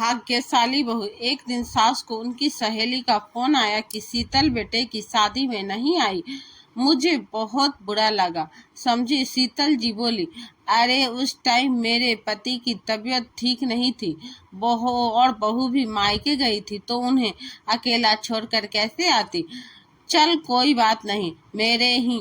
भाग्यशाली बहू। एक दिन सास को उनकी सहेली का फोन आया कि शीतल बेटे की शादी में नहीं आई। मुझे बहुत बुरा लगा। समझी शीतल जी बोली, अरे उस टाइम मेरे पति की तबीयत ठीक नहीं थी, बहू भी मायके गई थी, तो उन्हें अकेला छोड़कर कैसे आती। चल कोई बात नहीं, मेरे ही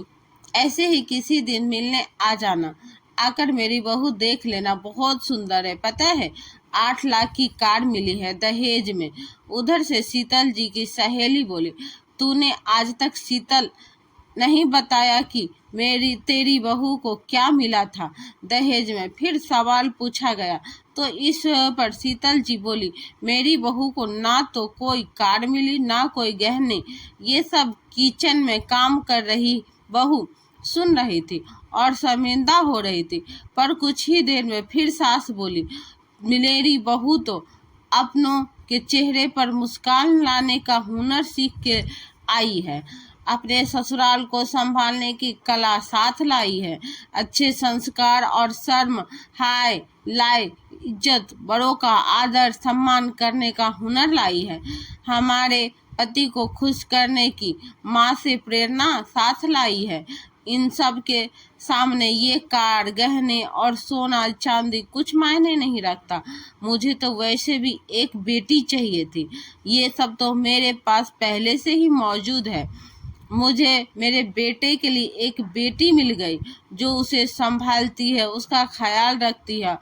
ऐसे ही किसी दिन मिलने आ जाना। आकर मेरी बहू देख लेना, बहुत सुंदर है। पता है 8 लाख की कार मिली है दहेज में। उधर से शीतल जी की सहेली बोली, तूने आज तक शीतल नहीं बताया कि तेरी बहू को क्या मिला था दहेज में। फिर सवाल पूछा गया तो इस पर शीतल जी बोली, मेरी बहू को ना तो कोई कार मिली ना कोई गहने। ये सब किचन में काम कर रही बहू सुन रही थी और शर्मिंदा हो रही थी। पर कुछ ही देर में फिर सास बोली, मेरी बहू तो अपनों के चेहरे पर मुस्कान लाने का हुनर सीख के आई है, अपने ससुराल को संभालने की कला साथ लाई है, अच्छे संस्कार और शर्म हाय लाए, इज्जत बड़ों का आदर सम्मान करने का हुनर लाई है, हमारे पति को खुश करने की माँ से प्रेरणा साथ लाई है। इन सब के सामने ये कार गहने और सोना चांदी कुछ मायने नहीं रखता। मुझे तो वैसे भी एक बेटी चाहिए थी, ये सब तो मेरे पास पहले से ही मौजूद है। मुझे मेरे बेटे के लिए एक बेटी मिल गई जो उसे संभालती है, उसका ख्याल रखती है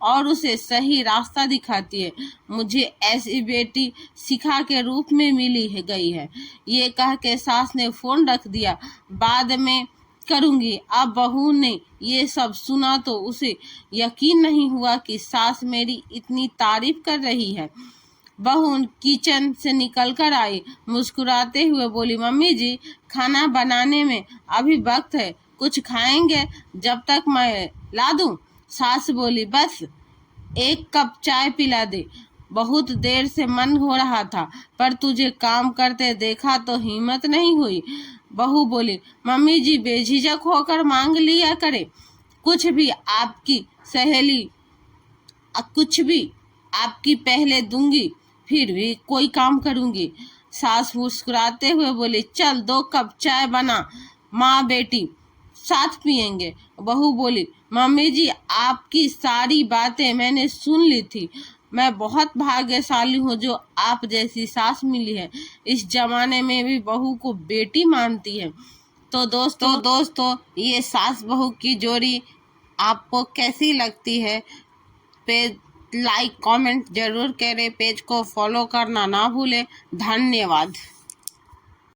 और उसे सही रास्ता दिखाती है। मुझे ऐसी बेटी शिखा के रूप में गई है। ये कह के सास ने फोन रख दिया। बाद में करूंगी। अब बहू ने ये सब सुना तो उसे यकीन नहीं हुआ कि सास मेरी इतनी तारीफ कर रही है। बहू किचन से निकलकर आई, मुस्कुराते हुए बोली, मम्मी जी खाना बनाने में अभी वक्त है, कुछ खाएंगे जब तक मैं ला दूं। सास बोली, बस एक कप चाय पिला दे, बहुत देर से मन हो रहा था, पर तुझे काम करते देखा तो हिम्मत नहीं हुई। बहू बोली, मम्मी जी बेझिझक होकर मांग लिया करे, कुछ भी आपकी पहले दूंगी, फिर भी कोई काम करूंगी। सास मुस्कुराते हुए बोली, चल 2 कप चाय बना, माँ बेटी साथ पियेंगे। बहू बोली, मम्मी जी आपकी सारी बातें मैंने सुन ली थी, मैं बहुत भाग्यशाली हूँ जो आप जैसी सास मिली है। इस जमाने में भी बहू को बेटी मानती है। तो दोस्तों ये सास बहू की जोड़ी आपको कैसी लगती है? पेज लाइक कमेंट जरूर करें, पेज को फॉलो करना ना भूलें। धन्यवाद।